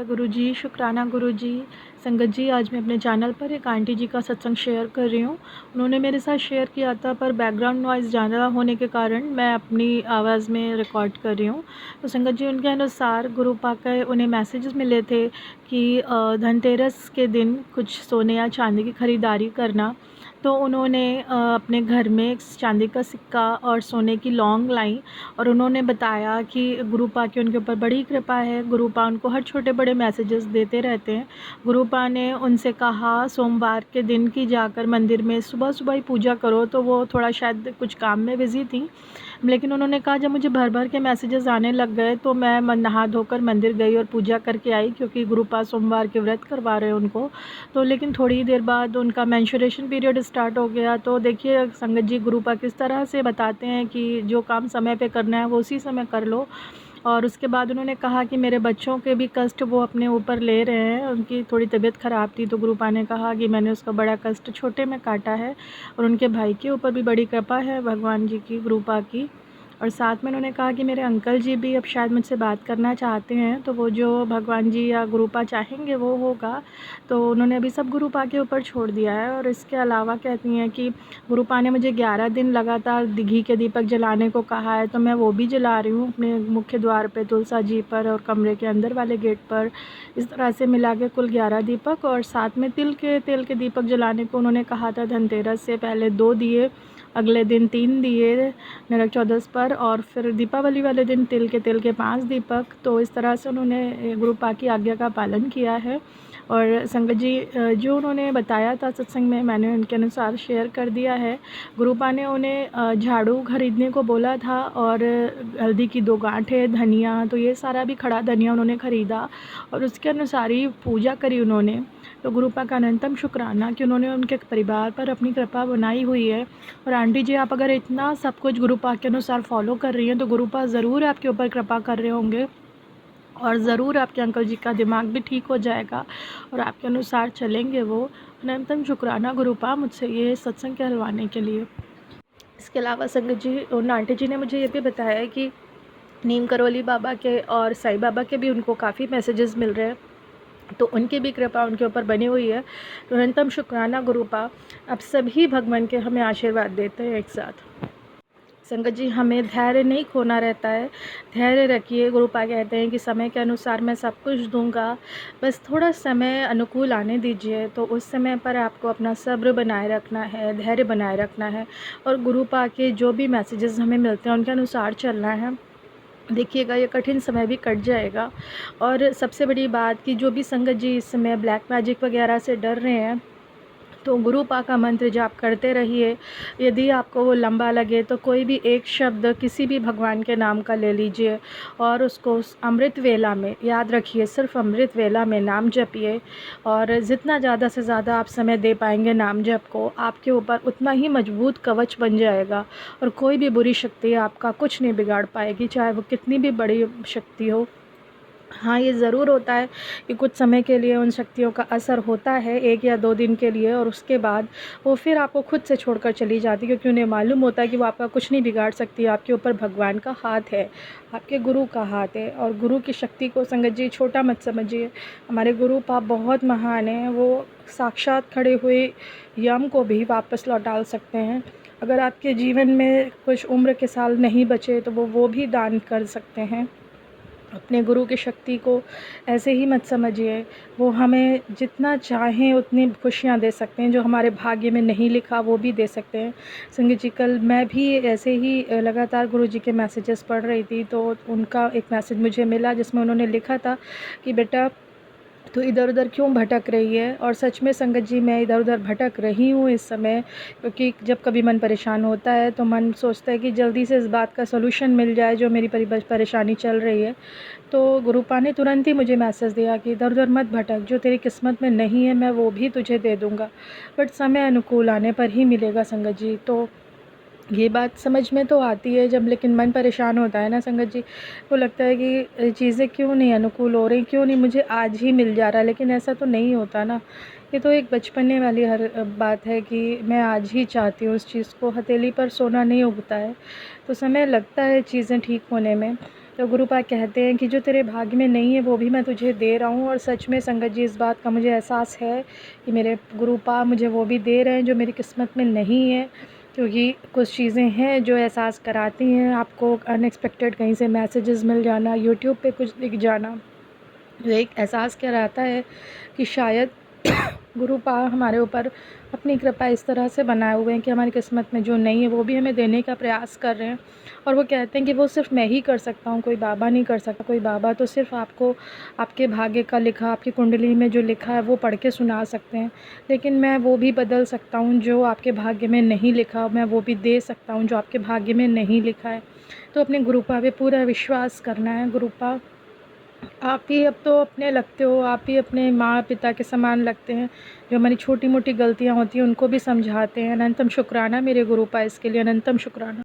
जय गुरु जी, शुक्राना गुरु जी। संगत जी, आज मैं अपने चैनल पर एक आंटी जी का सत्संग शेयर कर रही हूँ। उन्होंने मेरे साथ शेयर किया था, पर बैकग्राउंड नॉइज़ ज़्यादा होने के कारण मैं अपनी आवाज़ में रिकॉर्ड कर रही हूँ। तो संगत जी, उनके अनुसार गुरु पाक के उन्हें मैसेजेस मिले थे कि धनतेरस के दिन कुछ सोने या चांदी की ख़रीदारी करना। तो उन्होंने अपने घर में एक चांदी का सिक्का और सोने की लौंग लाई और उन्होंने बताया कि गुरु पाक की उनके ऊपर बड़ी कृपा है। गुरु पाक उनको हर छोटे बड़े मैसेजेस देते रहते हैं। गुरु पाक ने उनसे कहा सोमवार के दिन की जाकर मंदिर में सुबह सुबह ही पूजा करो, तो वो थोड़ा शायद कुछ काम में बिज़ी थी, लेकिन उन्होंने कहा जब मुझे भर भर के मैसेजेस आने लग गए तो मैं नहा धोकर मंदिर गई और पूजा करके आई, क्योंकि गुरु पाक सोमवार के व्रत करवा रहे हैं उनको। तो लेकिन थोड़ी ही देर बाद उनका मेंस्ट्रुएशन पीरियड स्टार्ट हो गया। तो देखिए संगत जी, गुरु पाक किस तरह से बताते हैं कि जो काम समय पे करना है वो उसी समय कर लो। और उसके बाद उन्होंने कहा कि मेरे बच्चों के भी कष्ट वो अपने ऊपर ले रहे हैं। उनकी थोड़ी तबीयत ख़राब थी, तो गुरु पाक ने कहा कि मैंने उसका बड़ा कष्ट छोटे में काटा है और उनके भाई के ऊपर भी बड़ी कृपा है भगवान जी की, गुरु पाक की। और साथ में उन्होंने कहा कि मेरे अंकल जी भी अब शायद मुझसे बात करना चाहते हैं, तो वो जो भगवान जी या गुरु पाक चाहेंगे वो होगा। तो उन्होंने अभी सब गुरु पाक के ऊपर छोड़ दिया है। और इसके अलावा कहती हैं कि गुरु पाक ने मुझे 11 दिन लगातार घी के दीपक जलाने को कहा है, तो मैं वो भी जला रही हूँ अपने मुख्य द्वार पे, तुलसा जी पर और कमरे के अंदर वाले गेट पर। इस तरह से मिला के कुल 11 दीपक, और साथ में तेल के दीपक जलाने को उन्होंने कहा था। धनतेरस से पहले 2 दिए, अगले दिन 3 दिए नरक चौदस पर, और फिर दीपावली वाले दिन तेल के 5 दीपक। तो इस तरह से उन्होंने गुरु पाक की आज्ञा का पालन किया है। और संगत जी, जो उन्होंने बताया था सत्संग में, मैंने उनके अनुसार शेयर कर दिया है। गुरु पाक ने उन्हें झाड़ू खरीदने को बोला था और हल्दी की 2 गांठें, धनिया, तो ये सारा भी खड़ा धनिया उन्होंने ख़रीदा और उसके अनुसार ही पूजा करी उन्होंने। तो गुरु पाक का अनंतम शुक्राना कि उन्होंने उनके परिवार पर अपनी कृपा बनाई हुई है। और आंटी जी, आप अगर इतना सब कुछ गुरु पाक के अनुसार फॉलो कर रही हैं, तो गुरु पाक ज़रूर आपके ऊपर कृपा कर रहे होंगे और ज़रूर आपके अंकल जी का दिमाग भी ठीक हो जाएगा और आपके अनुसार चलेंगे वो। अनंतम शुक्राना गुरु पाक मुझसे ये सत्संग कहलवाने के लिए। इसके अलावा संगत जी, उन आंटी जी ने मुझे ये भी बताया है कि नीम करौली बाबा के और साईं बाबा के भी उनको काफ़ी मैसेजेस मिल रहे हैं, तो उनकी भी कृपा उनके ऊपर बनी हुई है। तो अनंतम शुक्राना गुरु पाक, आप सभी भगवान के हमें आशीर्वाद देते हैं एक साथ। संगत जी, हमें धैर्य नहीं खोना रहता है, धैर्य रखिए। गुरु पाक कहते हैं कि समय के अनुसार मैं सब कुछ दूंगा, बस थोड़ा समय अनुकूल आने दीजिए। तो उस समय पर आपको अपना सब्र बनाए रखना है, धैर्य बनाए रखना है और गुरु पाक के जो भी मैसेजेस हमें मिलते हैं उनके अनुसार चलना है। देखिएगा, ये कठिन समय भी कट जाएगा। और सबसे बड़ी बात कि जो भी संगत जी इस समय ब्लैक मैजिक वगैरह से डर रहे हैं, तो गुरु पाक का मंत्र जाप करते रहिए। यदि आपको वो लंबा लगे तो कोई भी एक शब्द किसी भी भगवान के नाम का ले लीजिए और उसको अमृत वेला में याद रखिए, सिर्फ अमृत वेला में नाम जपिए। और जितना ज़्यादा से ज़्यादा आप समय दे पाएंगे नाम जप को, आपके ऊपर उतना ही मजबूत कवच बन जाएगा और कोई भी बुरी शक्ति आपका कुछ नहीं बिगाड़ पाएगी, चाहे वो कितनी भी बड़ी शक्ति हो। हाँ, ये ज़रूर होता है कि कुछ समय के लिए उन शक्तियों का असर होता है, 1 या 2 दिन के लिए, और उसके बाद वो फिर आपको खुद से छोड़कर चली जाती है, क्योंकि उन्हें मालूम होता है कि वो आपका कुछ नहीं बिगाड़ सकती। आपके ऊपर भगवान का हाथ है, आपके गुरु का हाथ है। और गुरु की शक्ति को संगत जी छोटा मत समझिए। हमारे गुरु पाप बहुत महान हैं, वो साक्षात खड़े हुए यम को भी वापस लौटा सकते हैं। अगर आपके जीवन में कुछ उम्र के साल नहीं बचे तो वो भी दान कर सकते हैं। अपने गुरु की शक्ति को ऐसे ही मत समझिए। वो हमें जितना चाहें उतनी खुशियाँ दे सकते हैं, जो हमारे भाग्य में नहीं लिखा वो भी दे सकते हैं। संगत जी, कल मैं भी ऐसे ही लगातार गुरु जी के मैसेजेस पढ़ रही थी, तो उनका एक मैसेज मुझे मिला जिसमें उन्होंने लिखा था कि बेटा, तो इधर उधर क्यों भटक रही है। और सच में संगत जी, मैं इधर उधर भटक रही हूँ इस समय, क्योंकि जब कभी मन परेशान होता है तो मन सोचता है कि जल्दी से इस बात का सलूशन मिल जाए जो मेरी परेशानी चल रही है। तो गुरु पाक ने तुरंत ही मुझे मैसेज दिया कि इधर उधर मत भटक, जो तेरी किस्मत में नहीं है मैं वो भी तुझे दे दूँगा, बट समय अनुकूल आने पर ही मिलेगा संगत जी। तो ये बात समझ में तो आती है जब, लेकिन मन परेशान होता है ना संगत जी, वो लगता है कि चीज़ें क्यों नहीं अनुकूल हो रही, क्यों नहीं मुझे आज ही मिल जा रहा, लेकिन ऐसा तो नहीं होता ना। ये तो एक बचपने वाली हर बात है कि मैं आज ही चाहती हूँ उस चीज़ को, हथेली पर सोना नहीं उगता है। तो समय लगता है चीज़ें ठीक होने में। तो गुरुपा कहते हैं कि जो तेरे भाग्य में नहीं है वो भी मैं तुझे दे रहा हूँ। और सच में संगत जी इस बात का मुझे एहसास है कि मेरे गुरुपा मुझे वो भी दे रहे हैं जो मेरी किस्मत में नहीं है। क्योंकि कुछ चीज़ें हैं जो एहसास कराती हैं आपको, अनएक्सपेक्टेड कहीं से मैसेजेस मिल जाना, यूट्यूब पे कुछ दिख जाना, जो एक एहसास कराता है कि शायद गुरुपा हमारे ऊपर अपनी कृपा इस तरह से बनाए हुए हैं कि हमारी किस्मत में जो नहीं है वो भी हमें देने का प्रयास कर रहे हैं। और वो कहते हैं कि वो सिर्फ मैं ही कर सकता हूँ, कोई बाबा नहीं कर सकता। कोई बाबा तो सिर्फ आपको आपके भाग्य का लिखा, आपकी कुंडली में जो लिखा है वो पढ़ के सुना सकते हैं, लेकिन मैं वो भी बदल सकता हूँ जो आपके भाग्य में नहीं लिखा, मैं वो भी दे सकता हूँ जो आपके भाग्य में नहीं लिखा है। तो अपने गुरुपा पे पूरा विश्वास करना है। गुरुपा आप ही अब तो अपने लगते हो, आप ही अपने माँ पिता के समान लगते हैं। जो हमारी छोटी मोटी गलतियाँ होती हैं उनको भी समझाते हैं। अनंतम शुक्राना मेरे गुरुपा, इसके लिए अनंतम शुक्राना।